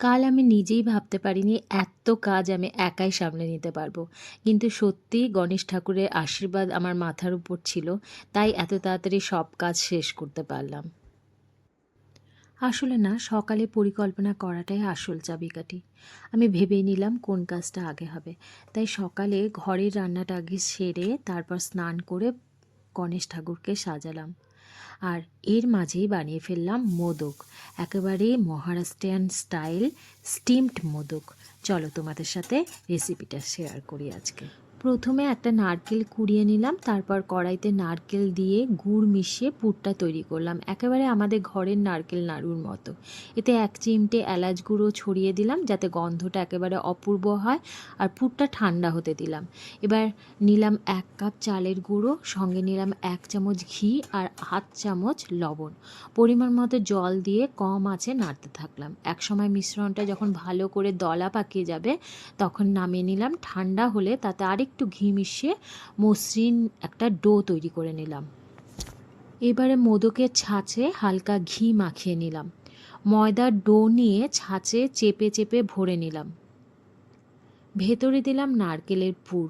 কাল আমি নিজেই ভাবতে পারিনি এত কাজ আমি একাই সামলে নিতে পারবো। কিন্তু সত্যিই গণেশ ঠাকুরের আশীর্বাদ আমার মাথার উপর ছিল, তাই এত তাড়াতাড়ি সব কাজ শেষ করতে পারলাম। আসলে না, সকালে পরিকল্পনা করাটাই আসল চাবিকাঠি। আমি ভেবেই নিলাম কোন কাজটা আগে হবে। তাই সকালে ঘরের রান্নাটা আগে সেরে তারপর স্নান করে গণেশ ঠাকুরকে সাজালাম। আর এর মাঝেই বানিয়ে ফেললাম মোদক, একেবারে মহারাষ্ট্রিয়ান স্টাইল স্টিমড মোদক। চলো তোমাদের সাথে রেসিপিটা শেয়ার করি আজকে। প্রথমে একটা নারকেল কুড়িয়ে নিলাম, তারপর কড়াইতে নারকেল দিয়ে গুড় মিশিয়ে পুরটা তৈরি করলাম, একেবারে আমাদের ঘরের নারকেল নাড়ুর মতো। এতে এক চিমটে এলাচ গুঁড়ো ছড়িয়ে দিলাম যাতে গন্ধটা একেবারে অপূর্ব হয়। আর পুরটা ঠান্ডা হতে দিলাম। এবার নিলাম 1 কাপ চালের গুঁড়ো, সঙ্গে নিলাম 1 চামচ ঘি আর হাফ চামচ লবণ। পরিমাণ মতো জল দিয়ে কম আঁচে নাড়তে থাকলাম। একসময় মিশ্রণটা যখন ভালো করে দলা পাকিয়ে যাবে তখন নামিয়ে নিলাম। ঠান্ডা হলে তাতে আরেকটু ঘি মিশিয়ে মসৃণ একটা ডো তৈরি করে নিলাম। এবারে মোদকের ছাঁচে হালকা ঘি মাখিয়ে নিলাম। ময়দার ডো নিয়ে ছাঁচে চেপে চেপে ভরে নিলাম। ভেতরে দিলাম নারকেলের পুর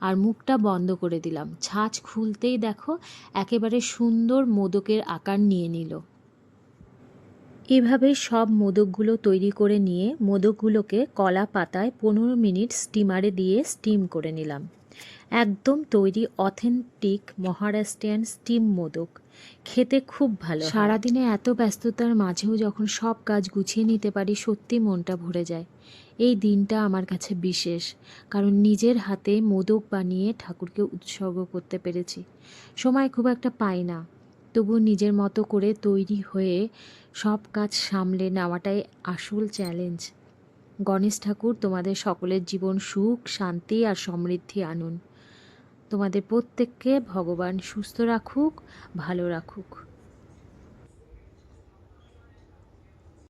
আর মুখটা বন্ধ করে দিলাম। ছাঁচ খুলতেই দেখো একেবারে সুন্দর মোদকের আকার নিয়ে নিল। এভাবে সব মোদকগুলো তৈরি করে নিয়ে মোদকগুলোকে কলা পাতায় 15 মিনিট স্টিমারে দিয়ে স্টিম করে নিলাম। একদম তৈরি অথেন্টিক মহারাষ্ট্রিয়ান স্টিম মোদক। খেতে খুব ভালো হয়। সারাদিনে এত ব্যস্ততার মাঝেও যখন সব কাজ গুছিয়ে নিতে পারি সত্যি মনটা ভরে যায়। এই দিনটা আমার কাছে বিশেষ, কারণ নিজের হাতে মোদক বানিয়ে ঠাকুরকে উৎসর্গ করতে পেরেছি। সময় খুব একটা পাই না, তবু নিজের মতো করে তৈরি হয়ে সব কাজ সামলে নেওয়াটাই আসল চ্যালেঞ্জ। গণেশ ঠাকুর তোমাদের সকলের জীবন সুখ, শান্তি আর সমৃদ্ধি আনুন। তোমাদের প্রত্যেককে ভগবান সুস্থ রাখুক, ভালো রাখুক।